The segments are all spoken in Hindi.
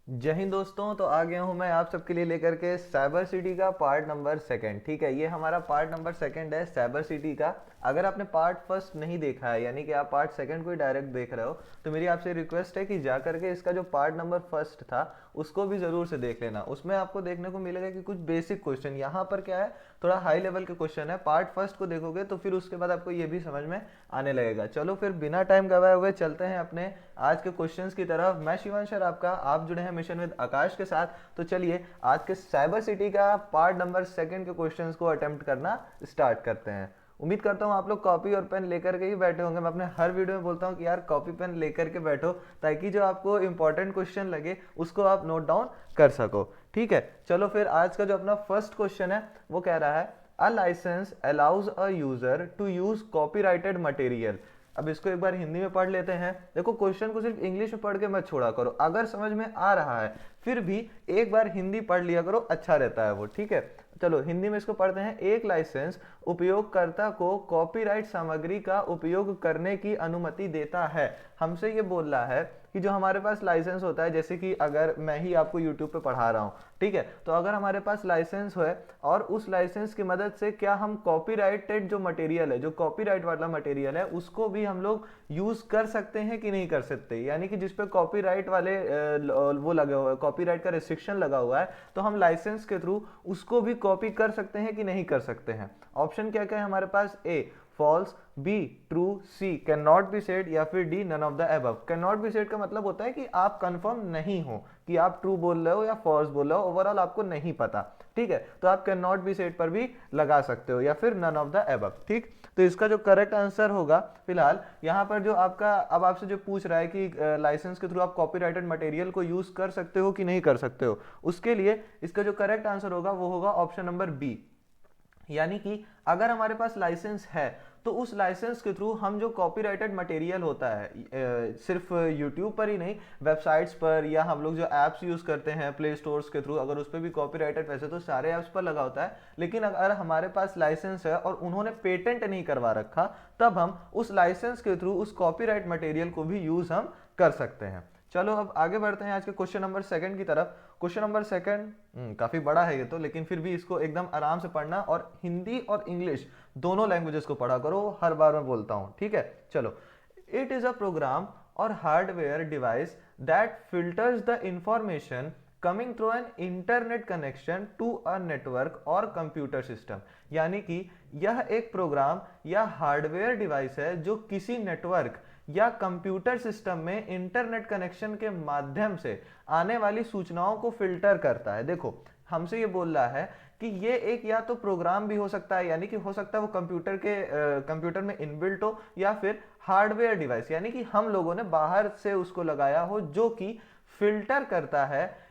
जय हिंद दोस्तों। तो आ गया हूं मैं आप सबके लिए लेकर के साइबर सिटी का पार्ट नंबर सेकंड। ठीक है, ये हमारा पार्ट नंबर सेकंड है साइबर सिटी का। अगर आपने पार्ट फर्स्ट नहीं देखा है, यानी कि आप पार्ट सेकंड को ही डायरेक्ट देख रहे हो, तो मेरी आपसे रिक्वेस्ट है कि जा करके इसका जो पार्ट नंबर फर्स्ट था उसको भी ज़रूर से देख लेना। उसमें आपको देखने को मिलेगा कि कुछ बेसिक क्वेश्चन यहाँ पर क्या है, थोड़ा हाई लेवल के क्वेश्चन है। पार्ट फर्स्ट को देखोगे तो फिर उसके बाद आपको ये भी समझ में आने लगेगा। चलो फिर बिना टाइम गवाए हुए चलते हैं अपने आज के क्वेश्चंस की तरफ। मैं शिवांश सर आपका, आप जुड़े हैं मिशन विद आकाश के साथ। तो चलिए आज के साइबर सिटी का पार्ट नंबर सेकंड के क्वेश्चंस को अटेम्प्ट करना स्टार्ट करते हैं। उम्मीद करता हूँ आप लोग कॉपी और पेन लेकर के ही बैठे होंगे। मैं अपने हर वीडियो में बोलता हूँ कि यार कॉपी पेन लेकर के बैठो, ताकि जो आपको इंपॉर्टेंट क्वेश्चन लगे उसको आप नोट डाउन कर सको। ठीक है, चलो फिर आज का जो अपना फर्स्ट क्वेश्चन है वो कह रहा है a licence allows a user to use copyrighted material. अब इसको एक बार हिंदी में पढ़ लेते हैं। देखो क्वेश्चन को सिर्फ इंग्लिश में पढ़ के मत छोड़ा करो, अगर समझ में आ रहा है फिर भी एक बार हिंदी पढ़ लिया करो, अच्छा रहता है वो। ठीक है, चलो हिंदी में इसको पढ़ते हैं। एक लाइसेंस उपयोगकर्ता को कॉपीराइट सामग्री का उपयोग करने की अनुमति देता है। हमसे ये बोल रहा है कि जो हमारे पास लाइसेंस होता है, जैसे कि अगर मैं ही आपको यूट्यूब पे पढ़ा रहा हूँ, ठीक है, तो अगर हमारे पास लाइसेंस है और उस लाइसेंस की मदद से क्या हम कॉपीराइटेड जो मटेरियल है, जो कॉपीराइट वाला मटेरियल है, उसको भी हम लोग यूज कर सकते हैं कि नहीं कर सकते। यानी कि जिसपे कॉपीराइट वाले वो लगे हुए, कॉपीराइट का रिस्ट्रिक्शन लगा हुआ है, तो हम लाइसेंस के थ्रू उसको भी कॉपी कर सकते हैं कि नहीं कर सकते हैं। ऑप्शन क्या क्या है हमारे पास? A false, B true, C can not be said, या फिर D none of the above. Can not be said का मतलब होता है कि आप कंफर्म नहीं हो कि आप ट्रू बोल रहे हो या फॉल्स बोल रहे हो, ओवरऑल आपको नहीं पता। ठीक है, तो आप कैन नॉट बी सेड पर भी लगा सकते हो, या फिर नन ऑफ द अबव। ठीक, तो इसका जो करेक्ट आंसर होगा फिलहाल यहाँ पर जो आपका, अब आपसे जो पूछ रहा है कि लाइसेंस के थ्रू आप कॉपीराइटेड मटेरियल को यूज कर सकते हो कि नहीं कर सकते हो, उसके लिए इसका जो करेक्ट आंसर होगा वो होगा ऑप्शन नंबर बी। यानी कि अगर हमारे पास लाइसेंस है तो उस लाइसेंस के थ्रू हम जो कॉपीराइटेड मटेरियल होता है, सिर्फ यूट्यूब पर ही नहीं, वेबसाइट्स पर, या हम लोग जो ऐप्स यूज करते हैं प्ले स्टोर्स के थ्रू, अगर उस पर भी कॉपीराइटेड, वैसे तो सारे ऐप्स पर लगा होता है, लेकिन अगर हमारे पास लाइसेंस है और उन्होंने पेटेंट नहीं करवा रखा, तब हम उस लाइसेंस के थ्रू उस कॉपीराइट मटेरियल को भी यूज हम कर सकते हैं। चलो अब आगे बढ़ते हैं आज के क्वेश्चन नंबर सेकंड की तरफ। क्वेश्चन नंबर सेकंड काफी बड़ा है ये तो, लेकिन फिर भी इसको एकदम आराम से पढ़ना, और हिंदी और इंग्लिश दोनों लैंग्वेजेस को पढ़ा करो, हर बार मैं बोलता हूं। ठीक है, चलो। It is a program or hardware device that filters the information coming through an internet connection to a network or computer system. यानी कि यह एक प्रोग्राम या हार्डवेयर डिवाइस है जो किसी नेटवर्क या कंप्यूटर सिस्टम में इंटरनेट कनेक्शन के माध्यम से आने वाली सूचनाओं को फिल्टर करता है। देखो हमसे ये बोल रहा है कि ये एक या तो प्रोग्राम भी हो सकता है, यानी कि हो सकता है वो कंप्यूटर में इनबिल्ट हो, या फिर हार्डवेयर डिवाइस, यानी कि हम लोगों ने बाहर से उसको लगाया हो, जो कि फिल्टर करता है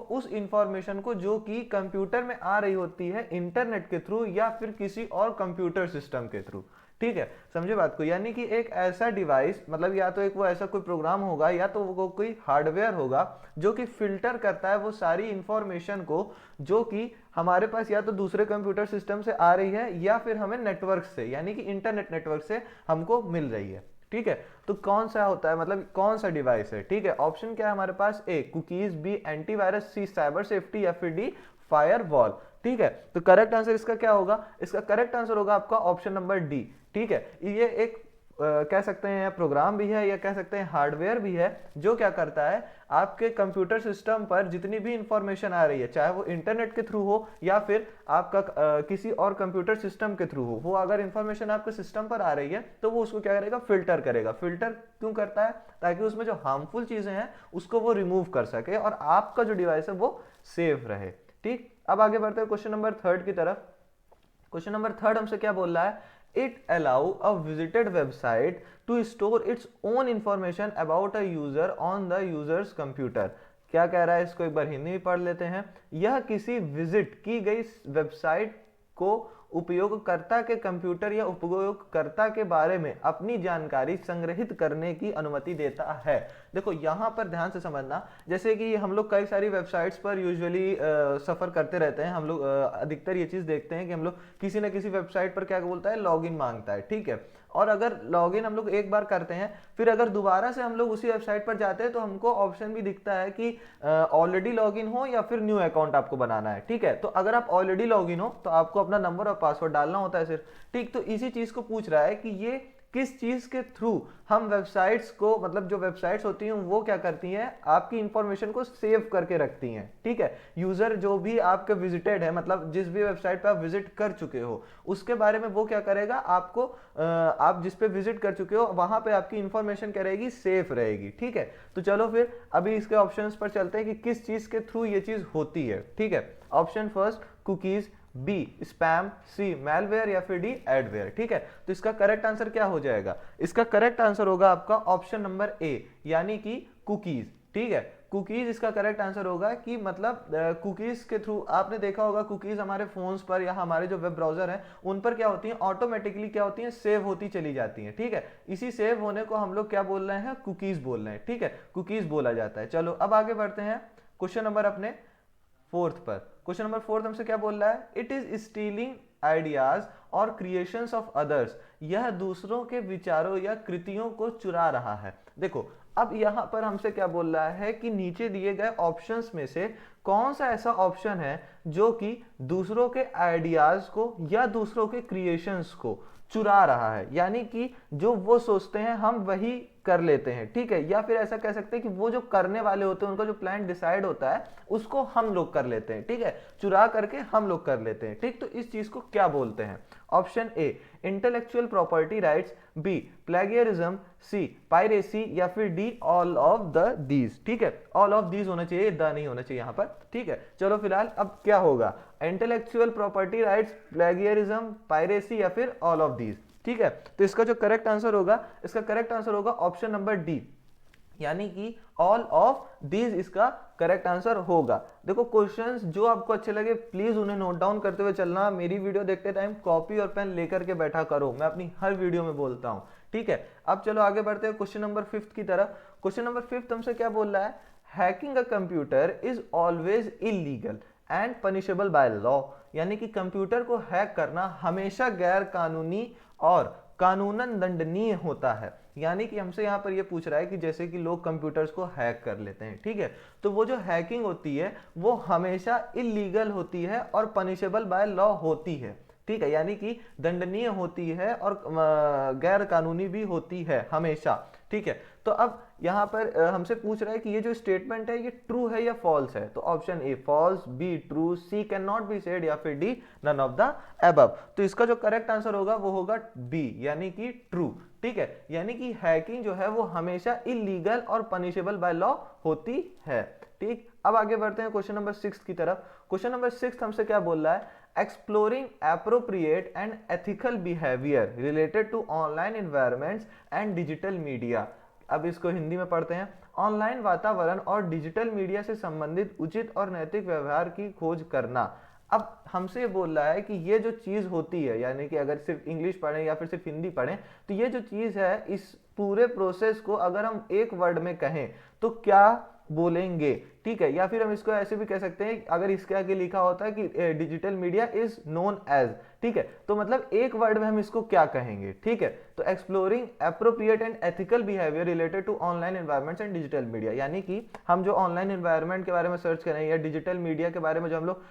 उस इंफॉर्मेशन को जो कि कंप्यूटर में आ रही होती है इंटरनेट के थ्रू या फिर किसी और कंप्यूटर सिस्टम के थ्रू। ठीक है, समझे बात को? यानी कि एक ऐसा डिवाइस, मतलब या तो एक वो ऐसा कोई प्रोग्राम होगा, या तो वो कोई हार्डवेयर होगा जो कि फिल्टर करता है वो सारी इंफॉर्मेशन को जो कि हमारे पास या तो दूसरे कंप्यूटर सिस्टम से आ रही है, या फिर हमें नेटवर्क से, यानी कि इंटरनेट नेटवर्क से हमको मिल रही है। ठीक है, तो कौन सा होता है, मतलब कौन सा डिवाइस है? ठीक है, ऑप्शन क्या है हमारे पास? ए कुकीज, बी एंटीवायरस, सी साइबर सेफ्टी, या फिर डी फायरवॉल। ठीक है, तो करेक्ट आंसर इसका क्या होगा? इसका करेक्ट आंसर होगा आपका ऑप्शन नंबर डी। ठीक है, ये एक कह सकते हैं प्रोग्राम भी है, या कह सकते हैं हार्डवेयर भी है, जो क्या करता है आपके कंप्यूटर सिस्टम पर जितनी भी इंफॉर्मेशन आ रही है, चाहे वो इंटरनेट के थ्रू हो या फिर आपका किसी और कंप्यूटर सिस्टम के थ्रू हो, वो अगर इंफॉर्मेशन आपके सिस्टम पर आ रही है तो वो उसको क्या करेगा? फिल्टर करेगा। फिल्टर क्यों करता है? ताकि उसमें जो हार्मफुल चीजें हैं उसको वो रिमूव कर सके और आपका जो डिवाइस है वो सेफ रहे। ठीक, अब आगे बढ़ते हैं क्वेश्चन नंबर थर्ड की तरफ। क्वेश्चन नंबर थर्ड हमसे क्या बोल रहा है? It allow a visited website to store its own information about a user on the user's computer. क्या कह रहा है, इसको एक बार हिंदी में पढ़ लेते हैं। यह किसी विजिट की गई वेबसाइट को उपयोगकर्ता के कंप्यूटर या उपयोगकर्ता के बारे में अपनी जानकारी संग्रहित करने की अनुमति देता है। देखो यहां पर ध्यान से समझना, जैसे कि हम लोग कई सारी वेबसाइट्स पर यूजुअली सफर करते रहते हैं, हम लोग अधिकतर ये चीज देखते हैं कि हम लोग किसी ना किसी वेबसाइट पर क्या बोलता है, लॉगिन मांगता है। ठीक है, और अगर लॉगिन हम लोग एक बार करते हैं, फिर अगर दोबारा से हम लोग उसी वेबसाइट पर जाते हैं तो हमको ऑप्शन भी दिखता है कि ऑलरेडी लॉगिन हो या फिर न्यू अकाउंट आपको बनाना है। ठीक है, तो अगर आप ऑलरेडी लॉगिन हो तो आपको अपना नंबर और पासवर्ड डालना होता है सिर्फ। ठीक, तो इसी चीज को पूछ रहा है कि ये किस चीज के थ्रू हम वेबसाइट्स को, मतलब जो वेबसाइट्स होती हैं वो क्या करती हैं, आपकी इंफॉर्मेशन को सेव करके रखती हैं। ठीक है, यूजर जो भी आपके विजिटेड है, मतलब जिस भी वेबसाइट पे आप विजिट कर चुके हो उसके बारे में वो क्या करेगा, आपको आप जिस पे विजिट कर चुके हो वहां पे आपकी इंफॉर्मेशन क्या रहेगी, सेफ रहेगी। ठीक है, तो चलो फिर अभी इसके ऑप्शंस पर चलते हैं कि किस चीज के थ्रू ये चीज होती है। ठीक है, option first cookies, B spam, C malware या फिर डी एडवेयर। ठीक है, तो इसका करेक्ट आंसर क्या हो जाएगा, इसका करेक्ट आंसर होगा आपका ऑप्शन नंबर ए यानी कि कुकीज। ठीक है, कुकीज इसका करेक्ट आंसर होगा कि मतलब कुकीज के थ्रू आपने देखा होगा कुकीज हमारे फोन्स पर या हमारे जो वेब ब्राउजर हैं उन पर क्या होती हैं, ऑटोमेटिकली क्या होती हैं, सेव होती चली जाती हैं। ठीक है, इसी सेव होने को हम लोग क्या बोल रहे हैं, कुकीज बोल रहे हैं। ठीक है, कुकीज बोला जाता है। चलो अब आगे बढ़ते हैं क्वेश्चन नंबर अपने फोर्थ पर। क्वेश्चन नंबर फोर्थ हमसे क्या बोल रहा है, इट इज स्टीलिंग आइडियाज और क्रिएशंस ऑफ अदर्स, यह दूसरों के विचारों या कृतियों को चुरा रहा है। देखो अब यहां पर हमसे क्या बोल रहा है कि नीचे दिए गए ऑप्शंस में से कौन सा ऐसा ऑप्शन है जो कि दूसरों के आइडियाज को या दूसरों के क्रिएशंस को चुरा रहा है, यानी कि जो वो सोचते हैं हम वही कर लेते हैं। ठीक है, या फिर ऐसा कह सकते हैं कि वो जो करने वाले होते हैं उनका जो प्लान डिसाइड होता है उसको हम लोग कर लेते हैं। ठीक है, चुरा करके हम लोग कर लेते हैं। ठीक, तो इस चीज को क्या बोलते हैं, option A intellectual property rights, B plagiarism, C piracy या फिर D all of the these. ठीक है, ऑल ऑफ दीज होना चाहिए, द नहीं होना चाहिए यहाँ पर। ठीक है, चलो फिलहाल अब क्या होगा, intellectual property rights, plagiarism, piracy या फिर ऑल ऑफ दीज। ठीक है, तो इसका जो करेक्ट आंसर होगा, इसका करेक्ट आंसर होगा ऑप्शन नंबर डी यानी कि ऑल ऑफ दीज इसका करेक्ट आंसर होगा। देखो क्वेश्चंस जो आपको अच्छे लगे प्लीज उन्हें नोट डाउन करते हुए चलना, मेरी वीडियो देखते टाइम कॉपी और पेन लेकर के बैठा करो, मैं अपनी हर वीडियो में बोलता हूं। ठीक है, अब चलो आगे बढ़ते हैं क्वेश्चन नंबर फिफ्थ की तरफ। क्वेश्चन नंबर फिफ्थ हमसे क्या बोल रहा है, hacking a computer is always illegal and punishable by law, यानी कि कंप्यूटर को हैक करना हमेशा गैर कानूनी और कानूनन दंडनीय होता है। यानी कि हमसे यहाँ पर ये पूछ रहा है कि जैसे कि लोग कंप्यूटर्स को हैक कर लेते हैं। ठीक है, तो वो जो हैकिंग होती है वो हमेशा इलीगल होती है और पनिशेबल बाय लॉ होती है। ठीक है, यानी कि दंडनीय होती है और गैर कानूनी भी होती है हमेशा। ठीक है, तो अब यहाँ पर हमसे पूछ रहा है कि ये जो स्टेटमेंट है ये ट्रू है या फॉल्स है, तो option A false, B true, C can not be said या फिर D none of the above. तो इसका जो करेक्ट आंसर होगा वो होगा बी यानी कि ट्रू। ठीक है, यानी कि हैकिंग जो है वो हमेशा इलीगल और पनिशेबल बाय लॉ होती है। ठीक, अब आगे बढ़ते हैं क्वेश्चन नंबर 6 की तरफ। क्वेश्चन नंबर 6 हमसे क्या बोल रहा है, exploring appropriate and ethical behavior related to online environments and digital media। अब इसको हिंदी में पढ़ते हैं, ऑनलाइन वातावरण और डिजिटल मीडिया से संबंधित उचित और नैतिक व्यवहार की खोज करना। अब हमसे बोल रहा है कि ये जो चीज होती है, यानी कि अगर सिर्फ इंग्लिश पढ़ें या फिर सिर्फ हिंदी पढ़ें, तो ये जो चीज है इस पूरे प्रोसेस को अगर हम एक वर्ड में कहें तो क्या बोलेंगे। ठीक है, या फिर हम इसको ऐसे भी कह सकते हैं, अगर इसके आगे लिखा होता है कि digital media is known as, ठीक है, तो मतलब एक वर्ड में हम इसको क्या कहेंगे। ठीक है, तो exploring appropriate and ethical behaviour related to online environments and digital media, यानी कि हम जो ऑनलाइन एनवायरमेंट के बारे में सर्च करें या डिजिटल मीडिया के बारे में जो हम लोग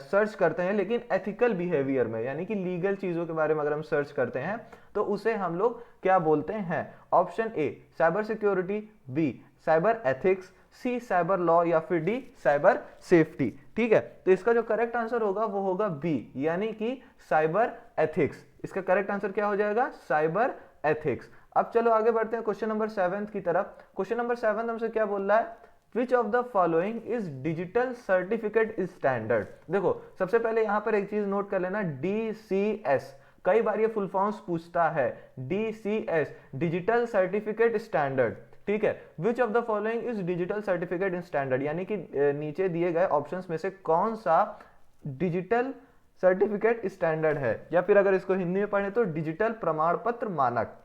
सर्च करते हैं, लेकिन एथिकल बिहेवियर में यानी कि लीगल चीजों के बारे में अगर हम सर्च करते हैं तो उसे हम लोग क्या बोलते हैं। Option A cyber security, B cyber ethics, C cyber law या फिर डी साइबर सेफ्टी। ठीक है, तो इसका जो करेक्ट आंसर होगा वो होगा बी यानी कि साइबर एथिक्स। इसका करेक्ट आंसर क्या हो जाएगा, साइबर एथिक्स। अब चलो आगे बढ़ते हैं क्वेश्चन नंबर 7 की तरफ। क्वेश्चन नंबर 7 हमसे क्या बोल रहा है, which of the following is digital certificate standard. देखो सबसे पहले यहां पर एक चीज नोट कर लेना, DCS, कई बार ये फुल फॉर्म्स पूछता है, DCS डिजिटल सर्टिफिकेट स्टैंडर्ड। ठीक है, which of the following is digital certificate standard, यानी कि नीचे दिए गए ऑप्शंस में से कौन सा डिजिटल सर्टिफिकेट स्टैंडर्ड है, या फिर अगर इसको हिंदी में पढ़े तो डिजिटल प्रमाण पत्र मानक।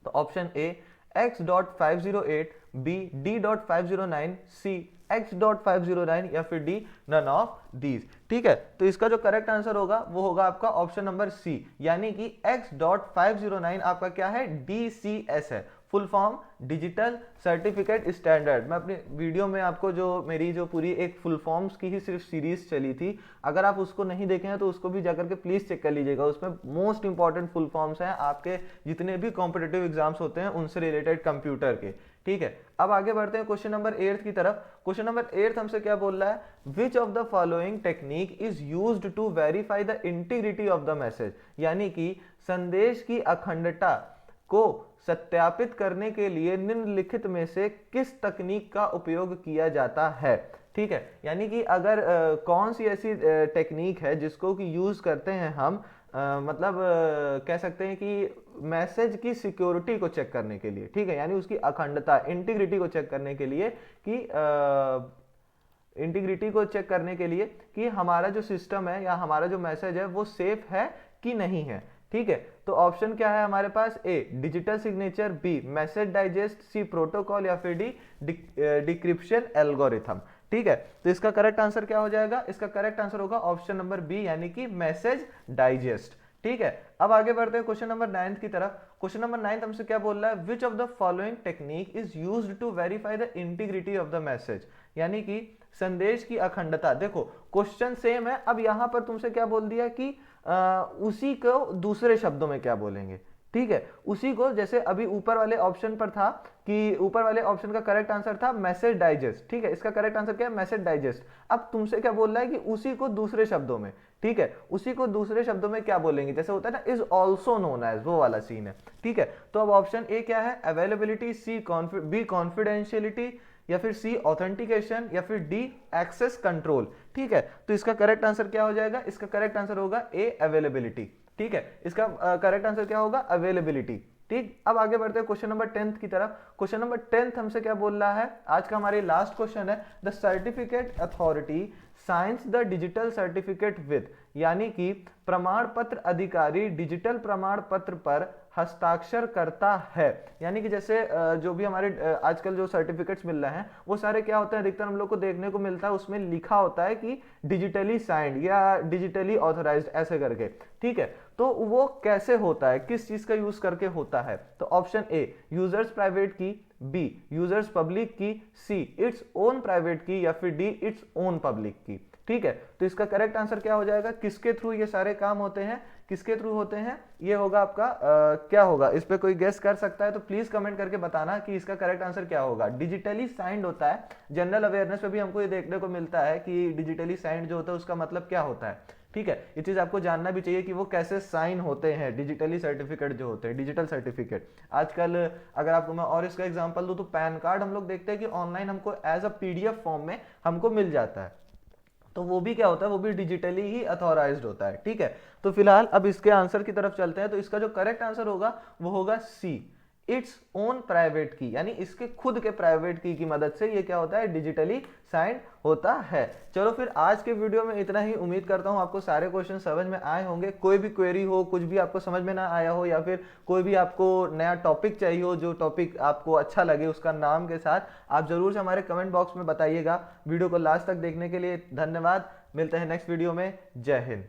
तो ऑप्शन ए X.508, बी D.509, सी x.509 या फिर डी नन ऑफ दीज। ठीक है, तो इसका जो करेक्ट आंसर होगा वो होगा आपका ऑप्शन नंबर सी, यानी कि x.509 आपका क्या है, DCS है, full form digital certificate standard. मैं अपनी वीडियो में आपको जो मेरी जो पूरी एक फुल फॉर्म्स की ही सिर्फ सीरीज चली थी, अगर आप उसको नहीं देखे हैं तो उसको भी जाकर के प्लीज चेक कर लीजिएगा। उसमें मोस्ट इंपॉर्टेंट फुल फॉर्म्स हैं आपके जितने भी कॉम्पिटिटिव एग्जाम्स होते हैं उनसे रिलेटेड कंप्यूटर के। ठीक है, अब आगे बढ़ते हैं क्वेश्चन नंबर 8 की तरफ। क्वेश्चन नंबर 8 हमसे क्या बोल रहा है, which of the following technique is used to verify the integrity of the message, यानी कि संदेश की अखंडता को सत्यापित करने के लिए निम्नलिखित में से किस तकनीक का उपयोग किया जाता है। ठीक है, यानी कि अगर कौन सी ऐसी टेक्निक है जिसको कि यूज करते हैं हम मतलब कह सकते हैं कि मैसेज की सिक्योरिटी को चेक करने के लिए। ठीक है, यानी उसकी अखंडता इंटीग्रिटी को चेक करने के लिए कि इंटीग्रिटी को चेक करने के लिए कि हमारा जो सिस्टम है या हमारा जो मैसेज है वो सेफ है कि नहीं है। ठीक है, तो ऑप्शन क्या है हमारे पास, A digital signature, B message digest, C protocol या फिर डी डिक्रिप्शन एल्गोरिथम। ठीक है, तो इसका करेक्ट आंसर क्या हो जाएगा, इसका करेक्ट आंसर होगा ऑप्शन नंबर बी, यानी कि मैसेज डाइजेस्ट। ठीक है, अब आगे बढ़ते हैं क्वेश्चन नंबर 9 की तरफ। क्वेश्चन नंबर 9 हमसे क्या बोल रहा है, which of the following technique is used to verify the integrity of the message, यानी कि संदेश की अखंडता। देखो क्वेश्चन सेम है, अब यहां पर तुमसे क्या बोल दिया कि उसी को दूसरे शब्दों में क्या बोलेंगे। ठीक है, उसी को, जैसे अभी ऊपर वाले ऑप्शन पर था कि ऊपर वाले ऑप्शन का करेक्ट आंसर था मैसेज डाइजेस्ट। ठीक है, इसका करेक्ट आंसर क्या है, मैसेज डाइजेस्ट। अब तुमसे क्या बोल रहा है कि उसी को दूसरे शब्दों में। ठीक है, उसी को दूसरे शब्दों में क्या बोलेंगे, जैसे होता है ना इज ऑल्सो नोन एज, वो वाला सीन है। ठीक है, तो अब ऑप्शन ए क्या है, अवेलेबिलिटी, सी बी कॉन्फिडेंशियलिटी, या फिर सी ऑथेंटिकेशन, या फिर डी एक्सेस कंट्रोल। ठीक है, तो इसका करेक्ट आंसर क्या हो जाएगा, इसका करेक्ट आंसर होगा ए अवेलेबिलिटी। ठीक है, इसका करेक्ट आंसर क्या होगा, अवेलेबिलिटी। ठीक, अब आगे बढ़ते हैं क्वेश्चन नंबर 10 की तरफ। क्वेश्चन नंबर 10 हमसे क्या बोल रहा है, आज का हमारे लास्ट क्वेश्चन है, the certificate authority science the digital certificate with, यानी कि प्रमाण पत्र अधिकारी डिजिटल प्रमाण पत्र पर हस्ताक्षर करता है। यानी कि जैसे जो भी हमारे आजकल जो सर्टिफिकेट्स मिल रहे हैं वो सारे क्या होते हैं, अधिकतर हम लोग को देखने को मिलता है उसमें लिखा होता है कि डिजिटली साइंड या डिजिटली ऑथराइज्ड ऐसे करके। ठीक है, तो वो कैसे होता है, किस चीज का यूज करके होता है, तो ऑप्शन ए यूजर्स प्राइवेट की, बी यूजर्स पब्लिक की, सी इट्स ओन प्राइवेट की, या फिर डी इट्स ओन पब्लिक की। ठीक है, तो इसका करेक्ट आंसर क्या हो जाएगा, किसके थ्रू ये सारे काम होते हैं, किसके थ्रू होते हैं, ये होगा आपका क्या होगा, इस पे कोई गेस कर सकता है तो प्लीज कमेंट करके बताना कि इसका करेक्ट आंसर क्या होगा। डिजिटली साइंड होता है, जनरल अवेयरनेस में भी हमको ये देखने को मिलता है कि डिजिटली साइंड जो होता है उसका मतलब क्या होता है। ठीक है, ये चीज आपको जानना भी चाहिए कि वो कैसे साइन होते हैं डिजिटली सर्टिफिकेट जो होते हैं, डिजिटल सर्टिफिकेट। आजकल अगर आपको मैं और इसका एग्जांपल दूं तो पैन कार्ड हम लोग देखते हैं कि ऑनलाइन हमको एज अ पीडीएफ फॉर्म में हमको मिल जाता है, तो वो भी क्या होता है, वो भी डिजिटली ही अथॉराइज्ड होता है। ठीक है, तो फिलहाल अब इसके आंसर की तरफ चलते हैं। तो इसका जो करेक्ट आंसर होगा वो होगा सी इट्स ओन प्राइवेट की, यानी इसके खुद के प्राइवेट की मदद से ये क्या होता है, डिजिटली साइंड होता है। चलो फिर आज के वीडियो में इतना ही। उम्मीद करता हूं आपको सारे क्वेश्चन समझ में आए होंगे। कोई भी क्वेरी हो, कुछ भी आपको समझ में ना आया हो, या फिर कोई भी आपको नया टॉपिक चाहिए हो, जो टॉपिक आपको अच्छा लगे उसका नाम के साथ, आप जरूर से हमारे कमेंट बॉक्स में बताइएगा। वीडियो को लास्ट तक देखने के लिए धन्यवाद। मिलते हैं नेक्स्ट वीडियो में। जय हिंद।